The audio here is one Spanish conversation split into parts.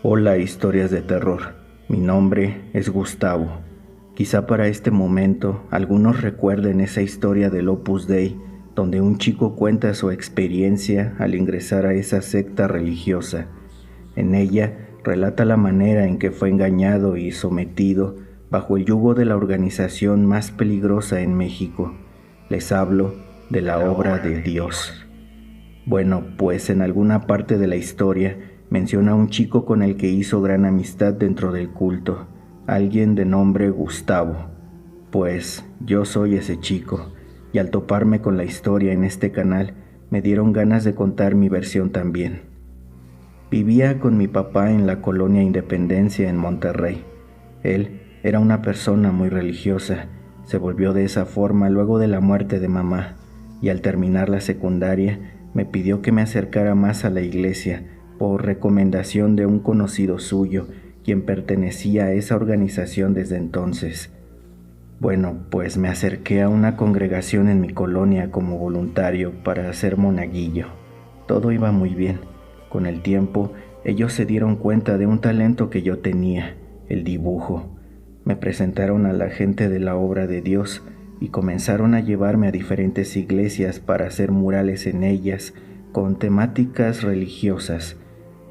Hola, historias de terror. Mi nombre es Gustavo. Quizá para este momento algunos recuerden esa historia del Opus Dei, donde un chico cuenta su experiencia al ingresar a esa secta religiosa. En ella relata la manera en que fue engañado y sometido bajo el yugo de la organización más peligrosa en México. Les hablo de la obra de Dios. Bueno, pues en alguna parte de la historia menciona a un chico con el que hizo gran amistad dentro del culto, alguien de nombre Gustavo. Pues yo soy ese chico, y al toparme con la historia en este canal, me dieron ganas de contar mi versión también. Vivía con mi papá en la colonia Independencia en Monterrey. Él era una persona muy religiosa. Se volvió de esa forma luego de la muerte de mamá, y al terminar la secundaria me pidió que me acercara más a la iglesia por recomendación de un conocido suyo, quien pertenecía a esa organización desde entonces. Bueno, pues me acerqué a una congregación en mi colonia como voluntario para ser monaguillo. Todo iba muy bien. Con el tiempo, ellos se dieron cuenta de un talento que yo tenía, el dibujo. Me presentaron a la gente de la obra de Dios y comenzaron a llevarme a diferentes iglesias para hacer murales en ellas con temáticas religiosas.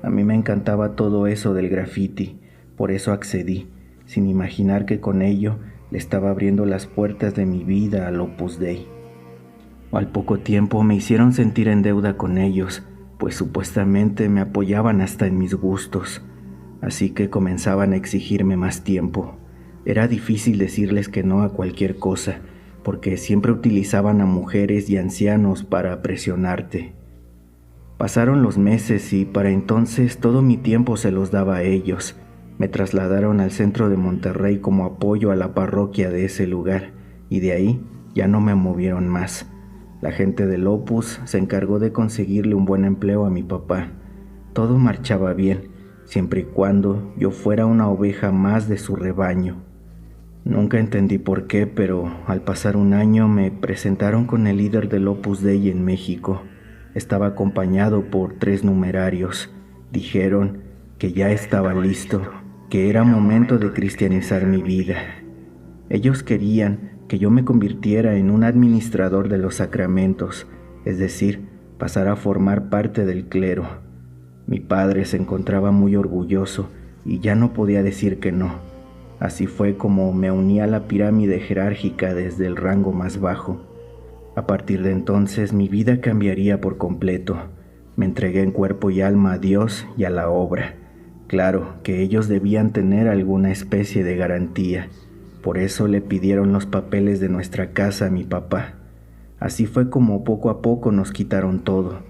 A mí me encantaba todo eso del graffiti, por eso accedí, sin imaginar que con ello le estaba abriendo las puertas de mi vida al Opus Dei. Al poco tiempo me hicieron sentir en deuda con ellos, pues supuestamente me apoyaban hasta en mis gustos, así que comenzaban a exigirme más tiempo. Era difícil decirles que no a cualquier cosa, porque siempre utilizaban a mujeres y ancianos para presionarte. Pasaron los meses y para entonces todo mi tiempo se los daba a ellos. Me trasladaron al centro de Monterrey como apoyo a la parroquia de ese lugar, y de ahí ya no me movieron más. La gente del Opus se encargó de conseguirle un buen empleo a mi papá. Todo marchaba bien, siempre y cuando yo fuera una oveja más de su rebaño. Nunca entendí por qué, pero al pasar un año me presentaron con el líder del Opus Dei en México. Estaba acompañado por 3 numerarios. Dijeron que ya estaba listo, que era momento de cristianizar mi vida. Ellos querían que yo me convirtiera en un administrador de los sacramentos, es decir, pasar a formar parte del clero. Mi padre se encontraba muy orgulloso y ya no podía decir que no. Así fue como me uní a la pirámide jerárquica desde el rango más bajo. A partir de entonces mi vida cambiaría por completo. Me entregué en cuerpo y alma a Dios y a la obra. Claro que ellos debían tener alguna especie de garantía. Por eso le pidieron los papeles de nuestra casa a mi papá. Así fue como poco a poco nos quitaron todo.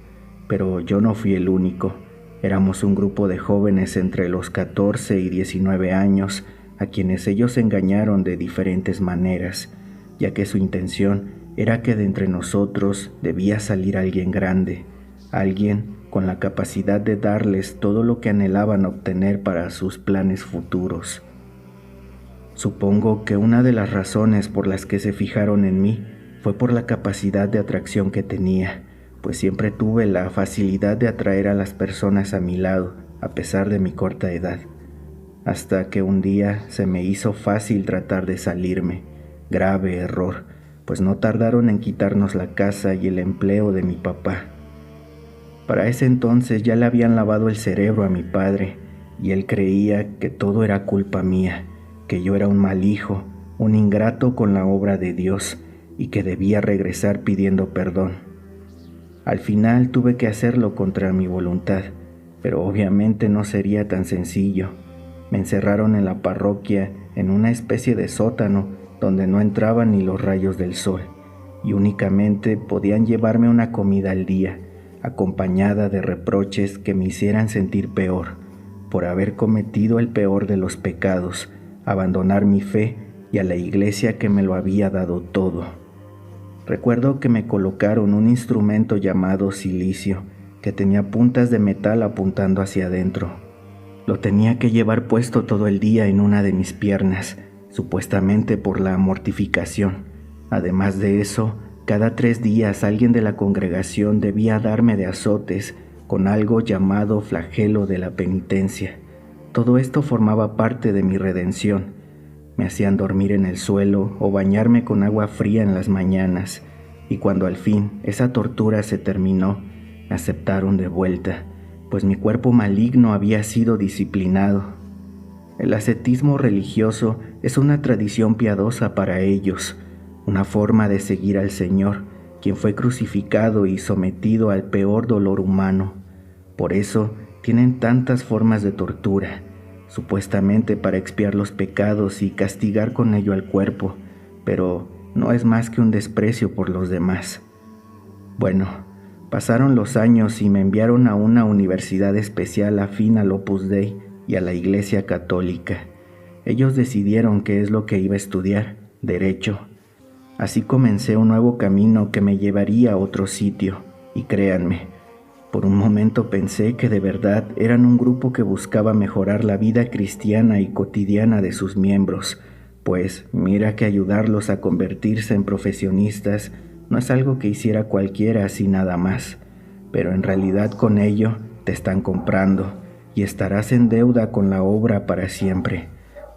Pero yo no fui el único. Éramos un grupo de jóvenes entre los 14 y 19 años a quienes ellos engañaron de diferentes maneras, ya que su intención era que de entre nosotros debía salir alguien grande, alguien con la capacidad de darles todo lo que anhelaban obtener para sus planes futuros. Supongo que una de las razones por las que se fijaron en mí fue por la capacidad de atracción que tenía, pues siempre tuve la facilidad de atraer a las personas a mi lado, a pesar de mi corta edad. Hasta que un día se me hizo fácil tratar de salirme. Grave error, pues no tardaron en quitarnos la casa y el empleo de mi papá. Para ese entonces ya le habían lavado el cerebro a mi padre, y él creía que todo era culpa mía, que yo era un mal hijo, un ingrato con la obra de Dios, y que debía regresar pidiendo perdón. Al final tuve que hacerlo contra mi voluntad, pero obviamente no sería tan sencillo. Me encerraron en la parroquia, en una especie de sótano donde no entraban ni los rayos del sol, y únicamente podían llevarme una comida al día, acompañada de reproches que me hicieran sentir peor, por haber cometido el peor de los pecados, abandonar mi fe y a la iglesia que me lo había dado todo. Recuerdo que me colocaron un instrumento llamado cilicio, que tenía puntas de metal apuntando hacia adentro. Lo tenía que llevar puesto todo el día en una de mis piernas, supuestamente por la mortificación. Además de eso, cada 3 días alguien de la congregación debía darme de azotes con algo llamado flagelo de la penitencia. Todo esto formaba parte de mi redención. Me hacían dormir en el suelo o bañarme con agua fría en las mañanas, y cuando al fin esa tortura se terminó, me aceptaron de vuelta, pues mi cuerpo maligno había sido disciplinado. El ascetismo religioso es una tradición piadosa para ellos, una forma de seguir al Señor, quien fue crucificado y sometido al peor dolor humano. Por eso tienen tantas formas de tortura, supuestamente para expiar los pecados y castigar con ello al cuerpo, pero no es más que un desprecio por los demás. Bueno, pasaron los años y me enviaron a una universidad especial afín al Opus Dei y a la Iglesia Católica. Ellos decidieron qué es lo que iba a estudiar, derecho. Así comencé un nuevo camino que me llevaría a otro sitio, y créanme, por un momento pensé que de verdad eran un grupo que buscaba mejorar la vida cristiana y cotidiana de sus miembros, pues mira que ayudarlos a convertirse en profesionistas no es algo que hiciera cualquiera así nada más, pero en realidad con ello te están comprando y estarás en deuda con la obra para siempre.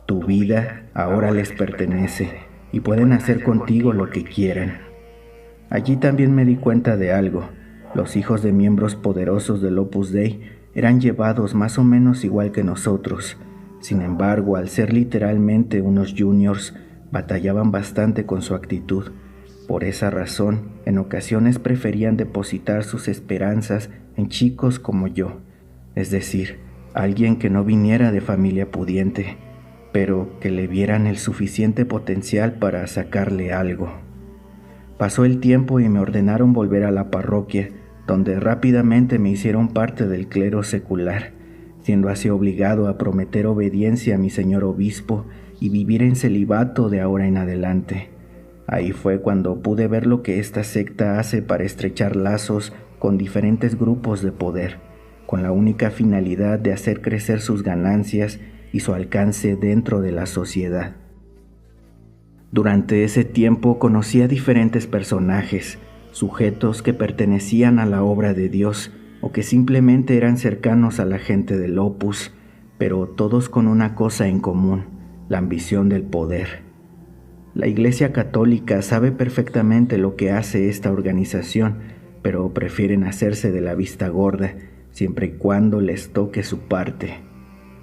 Tu vida ahora les pertenece y pueden hacer contigo lo que quieran. Allí también me di cuenta de algo. Los hijos de miembros poderosos del Opus Dei eran llevados más o menos igual que nosotros. Sin embargo, al ser literalmente unos juniors, batallaban bastante con su actitud. Por esa razón, en ocasiones preferían depositar sus esperanzas en chicos como yo, es decir, alguien que no viniera de familia pudiente, pero que le vieran el suficiente potencial para sacarle algo. Pasó el tiempo y me ordenaron volver a la parroquia, donde rápidamente me hicieron parte del clero secular, siendo así obligado a prometer obediencia a mi señor obispo y vivir en celibato de ahora en adelante. Ahí fue cuando pude ver lo que esta secta hace para estrechar lazos con diferentes grupos de poder, con la única finalidad de hacer crecer sus ganancias y su alcance dentro de la sociedad. Durante ese tiempo conocí a diferentes personajes, sujetos que pertenecían a la obra de Dios o que simplemente eran cercanos a la gente del Opus, pero todos con una cosa en común, la ambición del poder. La Iglesia Católica sabe perfectamente lo que hace esta organización, pero prefieren hacerse de la vista gorda, siempre y cuando les toque su parte.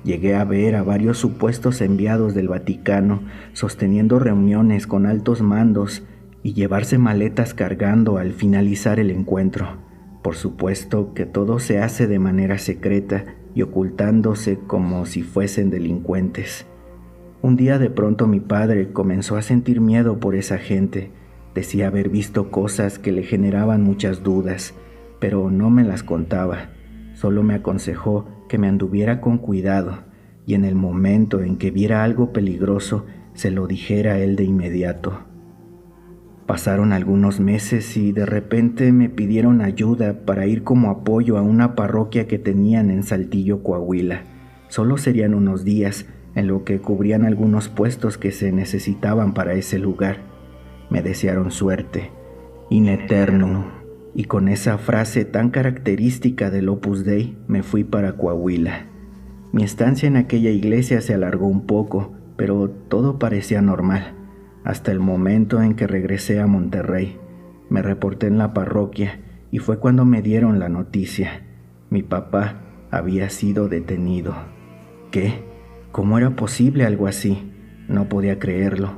Llegué a ver a varios supuestos enviados del Vaticano sosteniendo reuniones con altos mandos y llevarse maletas cargando al finalizar el encuentro. Por supuesto que todo se hace de manera secreta y ocultándose como si fuesen delincuentes. Un día de pronto mi padre comenzó a sentir miedo por esa gente. Decía haber visto cosas que le generaban muchas dudas, pero no me las contaba. Solo me aconsejó que me anduviera con cuidado y en el momento en que viera algo peligroso se lo dijera a él de inmediato. Pasaron algunos meses y de repente me pidieron ayuda para ir como apoyo a una parroquia que tenían en Saltillo, Coahuila. Solo serían unos días, en lo que cubrían algunos puestos que se necesitaban para ese lugar. Me desearon suerte, in eternum, y con esa frase tan característica del Opus Dei me fui para Coahuila. Mi estancia en aquella iglesia se alargó un poco, pero todo parecía normal, hasta el momento en que regresé a Monterrey. Me reporté en la parroquia y fue cuando me dieron la noticia. Mi papá había sido detenido. ¿Qué? ¿Cómo era posible algo así? No podía creerlo.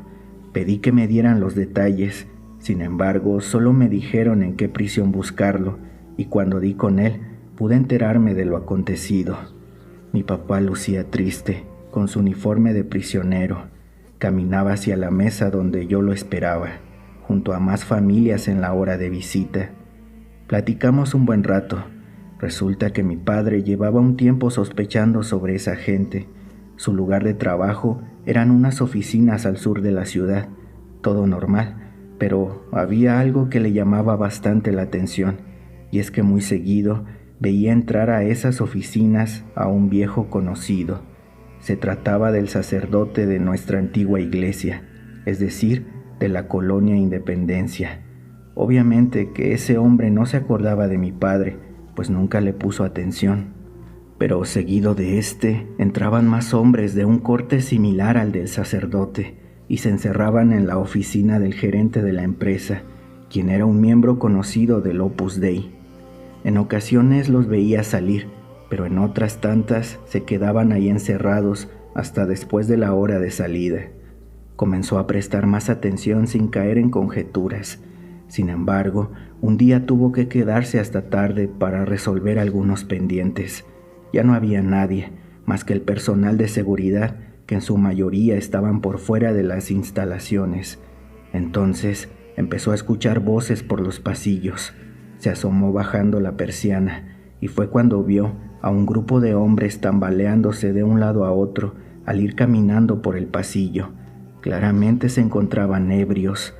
Pedí que me dieran los detalles. Sin embargo, solo me dijeron en qué prisión buscarlo, y cuando di con él, pude enterarme de lo acontecido. Mi papá lucía triste, con su uniforme de prisionero. Caminaba hacia la mesa donde yo lo esperaba, junto a más familias en la hora de visita. Platicamos un buen rato. Resulta que mi padre llevaba un tiempo sospechando sobre esa gente. Su lugar de trabajo eran unas oficinas al sur de la ciudad, todo normal, pero había algo que le llamaba bastante la atención, y es que muy seguido veía entrar a esas oficinas a un viejo conocido. Se trataba del sacerdote de nuestra antigua iglesia, es decir, de la colonia Independencia. Obviamente que ese hombre no se acordaba de mi padre, pues nunca le puso atención. pero seguido de entraban más hombres de un corte similar al del sacerdote y se encerraban en la oficina del gerente de la empresa, quien era un miembro conocido del Opus Dei. En ocasiones los veía salir, pero en otras tantas se quedaban ahí encerrados hasta después de la hora de salida. Comenzó a prestar más atención sin caer en conjeturas. Sin embargo, un día tuvo que quedarse hasta tarde para resolver algunos pendientes. Ya no había nadie, más que el personal de seguridad, que en su mayoría estaban por fuera de las instalaciones. Entonces empezó a escuchar voces por los pasillos. Se asomó bajando la persiana y fue cuando vio a un grupo de hombres tambaleándose de un lado a otro al ir caminando por el pasillo. Claramente se encontraban ebrios.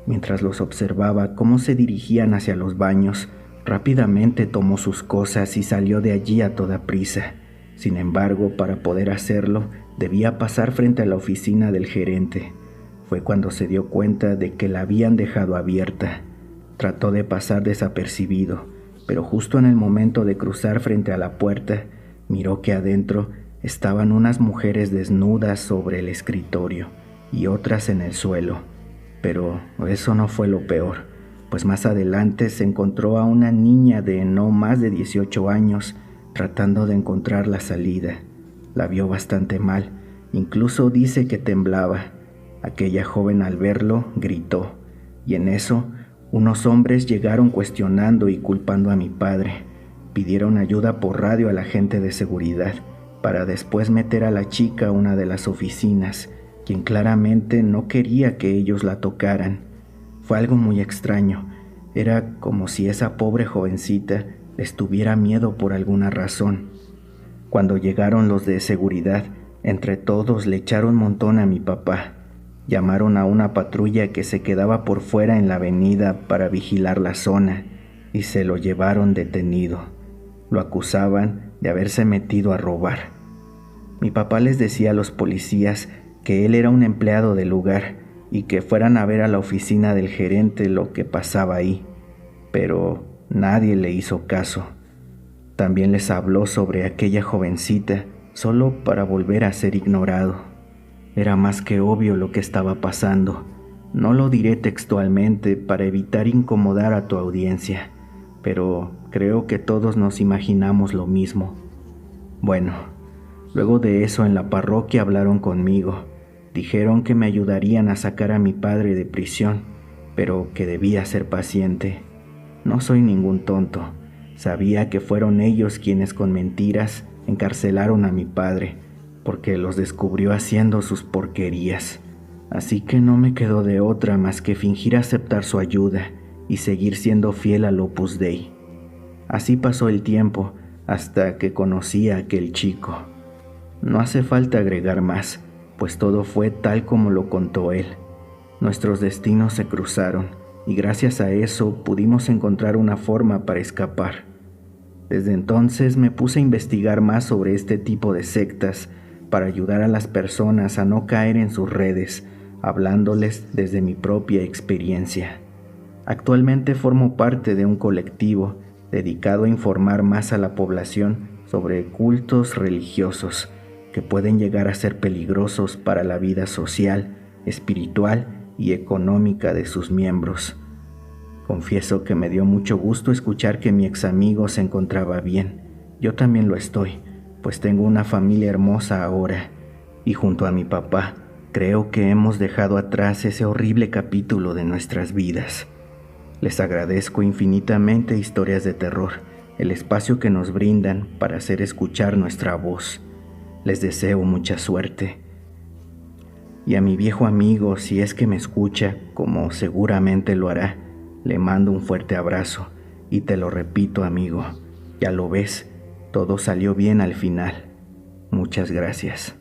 Mientras los observaba cómo se dirigían hacia los baños, rápidamente tomó sus cosas y salió de allí a toda prisa. Sin embargo, para poder hacerlo, debía pasar frente a la oficina del gerente. Fue cuando se dio cuenta de que la habían dejado abierta. Trató de pasar desapercibido, pero justo en el momento de cruzar frente a la puerta, miró que adentro estaban unas mujeres desnudas sobre el escritorio y otras en el suelo. Pero eso no fue lo peor, pues más adelante se encontró a una niña de no más de 18 años tratando de encontrar la salida. La vio bastante mal, incluso dice que temblaba. Aquella joven al verlo gritó, y en eso unos hombres llegaron cuestionando y culpando a mi padre. Pidieron ayuda por radio a la gente de seguridad, para después meter a la chica a una de las oficinas, quien claramente no quería que ellos la tocaran. Fue algo muy extraño. Era como si esa pobre jovencita les tuviera miedo por alguna razón. Cuando llegaron los de seguridad, entre todos le echaron un montón a mi papá. Llamaron a una patrulla que se quedaba por fuera en la avenida para vigilar la zona y se lo llevaron detenido. Lo acusaban de haberse metido a robar. Mi papá les decía a los policías que él era un empleado del lugar y que fueran a ver a la oficina del gerente lo que pasaba ahí, pero nadie le hizo caso. También les habló sobre aquella jovencita solo para volver a ser ignorado. Era más que obvio lo que estaba pasando. No lo diré textualmente para evitar incomodar a tu audiencia, pero creo que todos nos imaginamos lo mismo. Bueno, luego de eso en la parroquia hablaron conmigo. Dijeron que me ayudarían a sacar a mi padre de prisión, pero que debía ser paciente. No soy ningún tonto. Sabía que fueron ellos quienes con mentiras encarcelaron a mi padre, porque los descubrió haciendo sus porquerías. Así que no me quedó de otra más que fingir aceptar su ayuda y seguir siendo fiel al Opus Dei. Así pasó el tiempo hasta que conocí a aquel chico. No hace falta agregar más, pues todo fue tal como lo contó él. Nuestros destinos se cruzaron y gracias a eso pudimos encontrar una forma para escapar. Desde entonces me puse a investigar más sobre este tipo de sectas para ayudar a las personas a no caer en sus redes, hablándoles desde mi propia experiencia. Actualmente formo parte de un colectivo dedicado a informar más a la población sobre cultos religiosos que pueden llegar a ser peligrosos para la vida social, espiritual y económica de sus miembros. Confieso que me dio mucho gusto escuchar que mi ex amigo se encontraba bien. Yo también lo estoy, pues tengo una familia hermosa ahora, y junto a mi papá, creo que hemos dejado atrás ese horrible capítulo de nuestras vidas. Les agradezco infinitamente Historias de Terror, el espacio que nos brindan para hacer escuchar nuestra voz. Les deseo mucha suerte. Y a mi viejo amigo, si es que me escucha, como seguramente lo hará, le mando un fuerte abrazo y te lo repito, amigo, ya lo ves, todo salió bien al final. Muchas gracias.